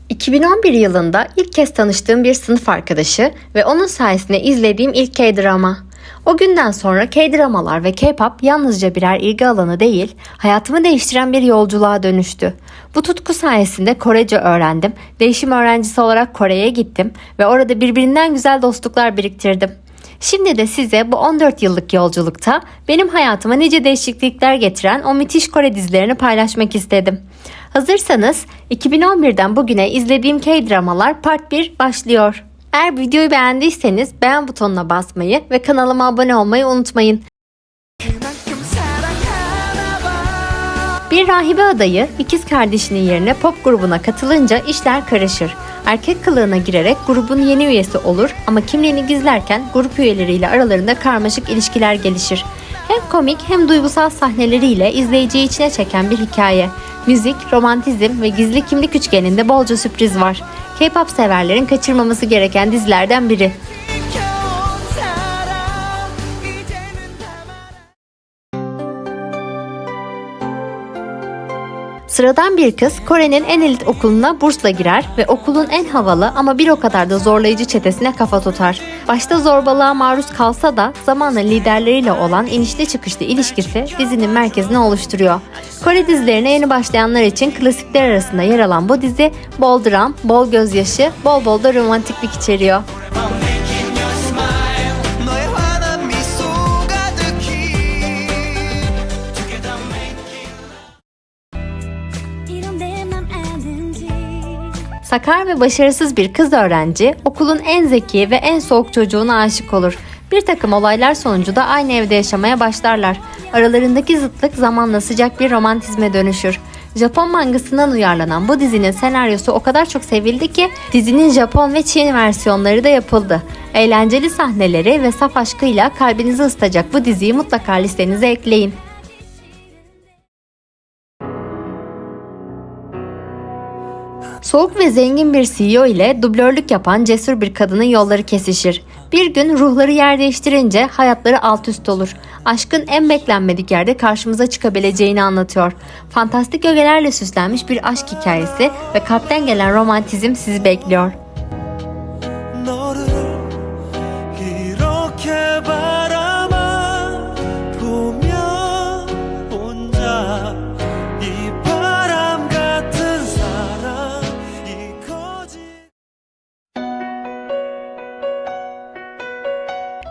2011 yılında ilk kez tanıştığım bir sınıf arkadaşı ve onun sayesinde izlediğim ilk K-drama. O günden sonra K-dramalar ve K-pop yalnızca birer ilgi alanı değil, hayatımı değiştiren bir yolculuğa dönüştü. Bu tutku sayesinde Korece öğrendim, değişim öğrencisi olarak Kore'ye gittim ve orada birbirinden güzel dostluklar biriktirdim. Şimdi de size bu 14 yıllık yolculukta benim hayatıma nice değişiklikler getiren o müthiş Kore dizilerini paylaşmak istedim. Hazırsanız 2011'den bugüne izlediğim K-dramalar Part 1 başlıyor. Eğer videoyu beğendiyseniz beğen butonuna basmayı ve kanalıma abone olmayı unutmayın. Bir rahibe adayı ikiz kardeşinin yerine pop grubuna katılınca işler karışır. Erkek kılığına girerek grubun yeni üyesi olur ama kimliğini gizlerken grup üyeleriyle aralarında karmaşık ilişkiler gelişir. Hem komik hem duygusal sahneleriyle izleyiciyi içine çeken bir hikaye. Müzik, romantizm ve gizli kimlik üçgeninde bolca sürpriz var. K-pop severlerin kaçırmaması gereken dizilerden biri. Sıradan bir kız Kore'nin en elit okuluna bursla girer ve okulun en havalı ama bir o kadar da zorlayıcı çetesine kafa tutar. Başta zorbalığa maruz kalsa da zamanla liderleriyle olan inişli çıkışlı ilişkisi dizinin merkezini oluşturuyor. Kore dizilerine yeni başlayanlar için klasikler arasında yer alan bu dizi bol dram, bol gözyaşı, bol bol da romantiklik içeriyor. Sakar ve başarısız bir kız öğrenci okulun en zeki ve en soğuk çocuğuna aşık olur. Bir takım olaylar sonucu da aynı evde yaşamaya başlarlar. Aralarındaki zıtlık zamanla sıcak bir romantizme dönüşür. Japon mangasından uyarlanan bu dizinin senaryosu o kadar çok sevildi ki dizinin Japon ve Çin versiyonları da yapıldı. Eğlenceli sahneleri ve saf aşkıyla kalbinizi ısıtacak bu diziyi mutlaka listenize ekleyin. Soğuk ve zengin bir CEO ile dublörlük yapan cesur bir kadının yolları kesişir. Bir gün ruhları yer değiştirince hayatları alt üst olur. Aşkın en beklenmedik yerde karşımıza çıkabileceğini anlatıyor. Fantastik ögelerle süslenmiş bir aşk hikayesi ve kalpten gelen romantizm sizi bekliyor.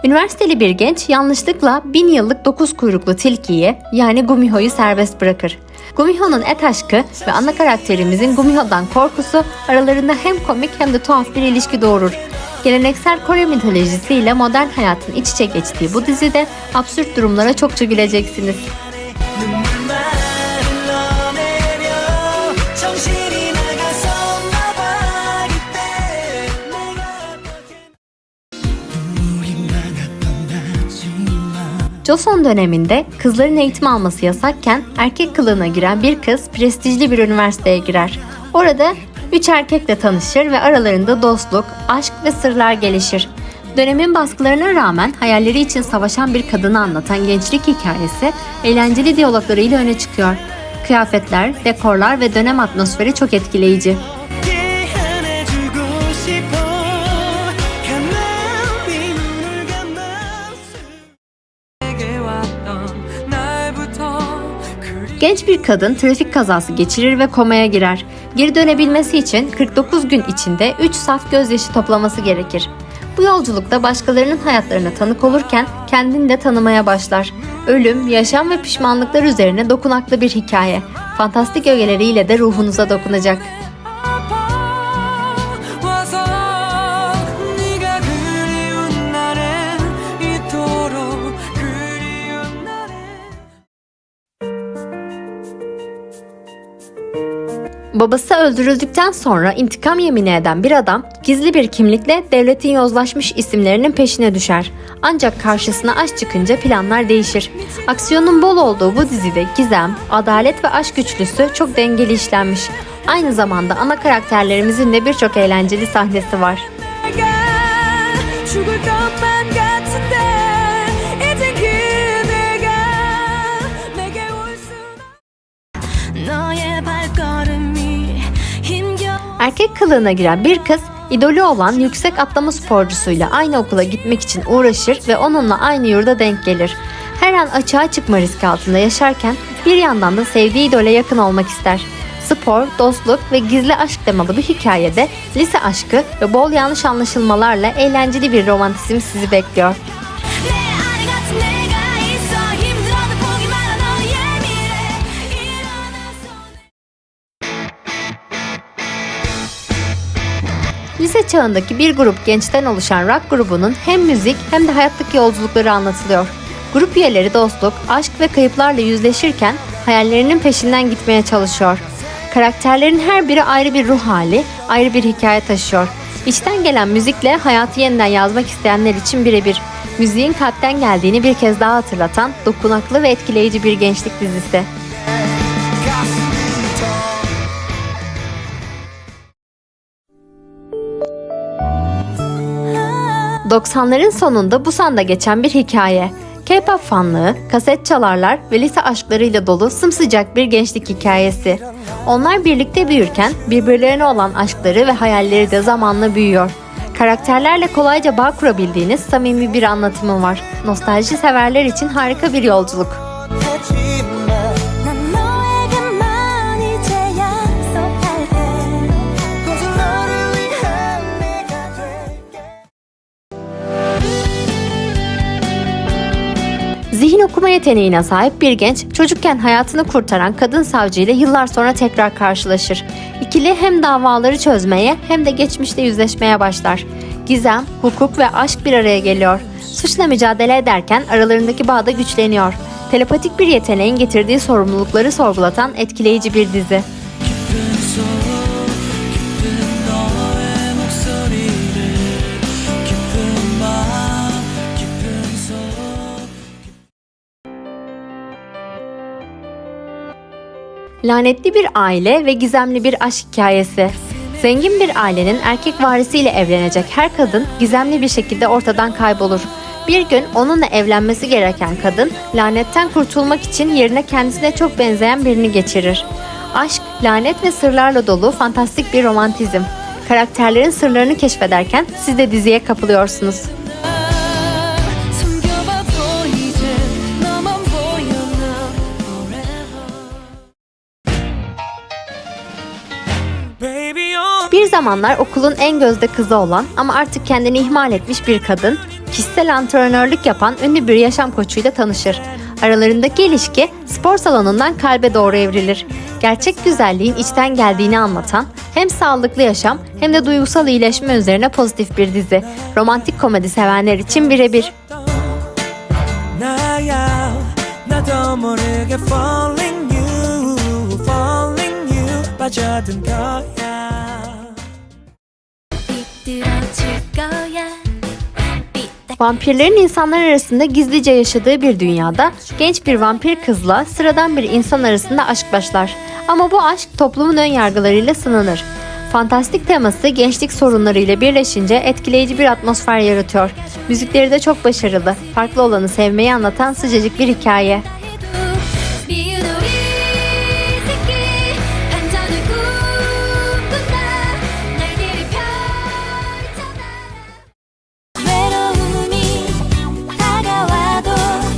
Üniversiteli bir genç yanlışlıkla 1000 yıllık 9 kuyruklu tilkiyi yani Gumiho'yu serbest bırakır. Gumiho'nun et aşkı ve ana karakterimizin Gumiho'dan korkusu aralarında hem komik hem de tuhaf bir ilişki doğurur. Geleneksel Kore mitolojisiyle modern hayatın iç içe geçtiği bu dizide absürt durumlara çokça güleceksiniz. Joseon döneminde kızların eğitim alması yasakken erkek kılığına giren bir kız prestijli bir üniversiteye girer. Orada 3 erkekle tanışır ve aralarında dostluk, aşk ve sırlar gelişir. Dönemin baskılarına rağmen hayalleri için savaşan bir kadını anlatan gençlik hikayesi eğlenceli diyaloglarıyla öne çıkıyor. Kıyafetler, dekorlar ve dönem atmosferi çok etkileyici. Genç bir kadın trafik kazası geçirir ve komaya girer. Geri dönebilmesi için 49 gün içinde 3 saf gözyaşı toplaması gerekir. Bu yolculukta başkalarının hayatlarına tanık olurken kendini de tanımaya başlar. Ölüm, yaşam ve pişmanlıklar üzerine dokunaklı bir hikaye. Fantastik ögeleriyle de ruhunuza dokunacak. Babası öldürüldükten sonra intikam yemini eden bir adam gizli bir kimlikle devletin yozlaşmış isimlerinin peşine düşer. Ancak karşısına aşk çıkınca planlar değişir. Aksiyonun bol olduğu bu dizide gizem, adalet ve aşk üçlüsü çok dengeli işlenmiş. Aynı zamanda ana karakterlerimizin de birçok eğlenceli sahnesi var. Erkek kılığına giren bir kız, idolü olan yüksek atlama sporcusuyla aynı okula gitmek için uğraşır ve onunla aynı yurda denk gelir. Her an açığa çıkma riski altında yaşarken bir yandan da sevdiği idole yakın olmak ister. Spor, dostluk ve gizli aşk temalı bir hikayede lise aşkı ve bol yanlış anlaşılmalarla eğlenceli bir romantizm sizi bekliyor. Lise çağındaki bir grup gençten oluşan rock grubunun hem müzik hem de hayattaki yolculukları anlatılıyor. Grup üyeleri dostluk, aşk ve kayıplarla yüzleşirken hayallerinin peşinden gitmeye çalışıyor. Karakterlerin her biri ayrı bir ruh hali, ayrı bir hikaye taşıyor. İçten gelen müzikle hayatı yeniden yazmak isteyenler için birebir. Müziğin kalpten geldiğini bir kez daha hatırlatan dokunaklı ve etkileyici bir gençlik dizisi. 90'ların sonunda Busan'da geçen bir hikaye. K-pop fanlığı, kaset çalarlar ve lise aşklarıyla dolu sımsıcak bir gençlik hikayesi. Onlar birlikte büyürken birbirlerine olan aşkları ve hayalleri de zamanla büyüyor. Karakterlerle kolayca bağ kurabildiğiniz samimi bir anlatımı var. Nostalji severler için harika bir yolculuk. Zihin okuma yeteneğine sahip bir genç, çocukken hayatını kurtaran kadın savcıyla yıllar sonra tekrar karşılaşır. İkili hem davaları çözmeye hem de geçmişte yüzleşmeye başlar. Gizem, hukuk ve aşk bir araya geliyor. Suçla mücadele ederken aralarındaki bağ da güçleniyor. Telepatik bir yeteneğin getirdiği sorumlulukları sorgulatan etkileyici bir dizi. Lanetli bir aile ve gizemli bir aşk hikayesi. Zengin bir ailenin erkek varisiyle evlenecek her kadın gizemli bir şekilde ortadan kaybolur. Bir gün onunla evlenmesi gereken kadın lanetten kurtulmak için yerine kendisine çok benzeyen birini geçirir. Aşk, lanet ve sırlarla dolu fantastik bir romantizm. Karakterlerin sırlarını keşfederken siz de diziye kapılıyorsunuz. Bir zamanlar okulun en gözde kızı olan ama artık kendini ihmal etmiş bir kadın, kişisel antrenörlük yapan ünlü bir yaşam koçuyla tanışır. Aralarındaki ilişki spor salonundan kalbe doğru evrilir. Gerçek güzelliğin içten geldiğini anlatan, hem sağlıklı yaşam hem de duygusal iyileşme üzerine pozitif bir dizi. Romantik komedi sevenler için birebir. Vampirlerin insanlar arasında gizlice yaşadığı bir dünyada genç bir vampir kızla sıradan bir insan arasında aşk başlar. Ama bu aşk toplumun ön yargılarıyla sınanır. Fantastik teması gençlik sorunlarıyla birleşince etkileyici bir atmosfer yaratıyor. Müzikleri de çok başarılı, farklı olanı sevmeyi anlatan sıcacık bir hikaye.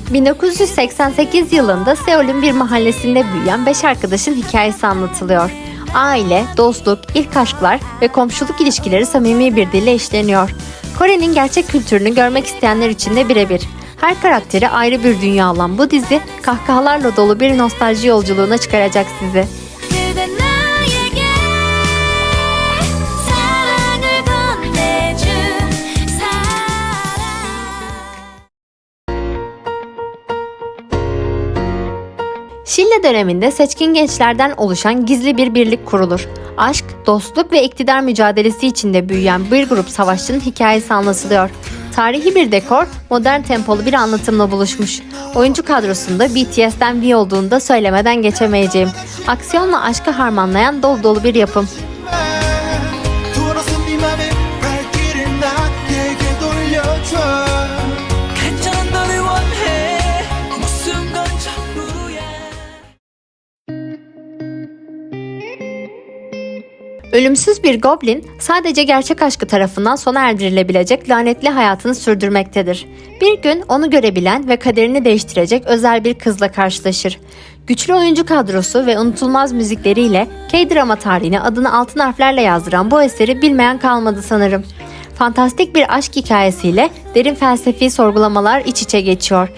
...1988 yılında Seul'ün bir mahallesinde büyüyen 5 arkadaşın hikayesi anlatılıyor. Aile, dostluk, ilk aşklar ve komşuluk ilişkileri samimi bir dille işleniyor. Kore'nin gerçek kültürünü görmek isteyenler için de birebir. Her karakteri ayrı bir dünya olan bu dizi, kahkahalarla dolu bir nostalji yolculuğuna çıkaracak sizi. Şille döneminde seçkin gençlerden oluşan gizli bir birlik kurulur. Aşk, dostluk ve iktidar mücadelesi içinde büyüyen bir grup savaşçının hikayesi anlatılıyor. Tarihi bir dekor, modern tempolu bir anlatımla buluşmuş. Oyuncu kadrosunda BTS'ten V olduğunu da söylemeden geçemeyeceğim. Aksiyonla aşkı harmanlayan dolu dolu bir yapım. Ölümsüz bir goblin sadece gerçek aşkı tarafından sona erdirilebilecek lanetli hayatını sürdürmektedir. Bir gün onu görebilen ve kaderini değiştirecek özel bir kızla karşılaşır. Güçlü oyuncu kadrosu ve unutulmaz müzikleriyle K-drama tarihine adını altın harflerle yazdıran bu eseri bilmeyen kalmadı sanırım. Fantastik bir aşk hikayesiyle derin felsefi sorgulamalar iç içe geçiyor.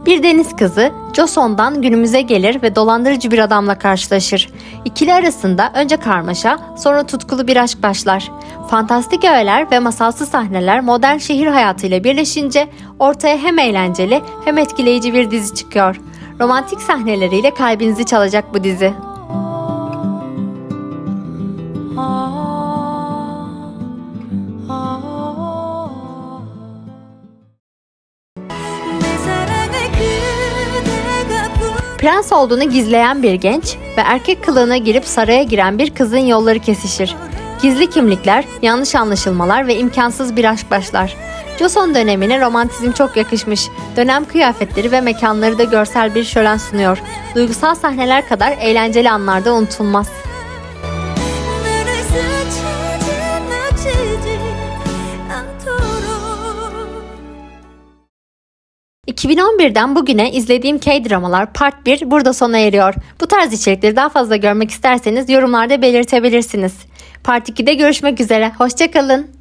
Bir deniz kızı Joson'dan günümüze gelir ve dolandırıcı bir adamla karşılaşır. İkili arasında önce karmaşa, sonra tutkulu bir aşk başlar. Fantastik öğeler ve masalsı sahneler modern şehir hayatıyla birleşince ortaya hem eğlenceli hem etkileyici bir dizi çıkıyor. Romantik sahneleriyle kalbinizi çalacak bu dizi. Prens olduğunu gizleyen bir genç ve erkek kılığına girip saraya giren bir kızın yolları kesişir. Gizli kimlikler, yanlış anlaşılmalar ve imkansız bir aşk başlar. Joseon dönemine romantizm çok yakışmış. Dönem kıyafetleri ve mekanları da görsel bir şölen sunuyor. Duygusal sahneler kadar eğlenceli anlarda unutulmaz. 2011'den bugüne izlediğim K-dramalar Part 1 burada sona eriyor. Bu tarz içerikleri daha fazla görmek isterseniz yorumlarda belirtebilirsiniz. Part 2'de görüşmek üzere. Hoşça kalın.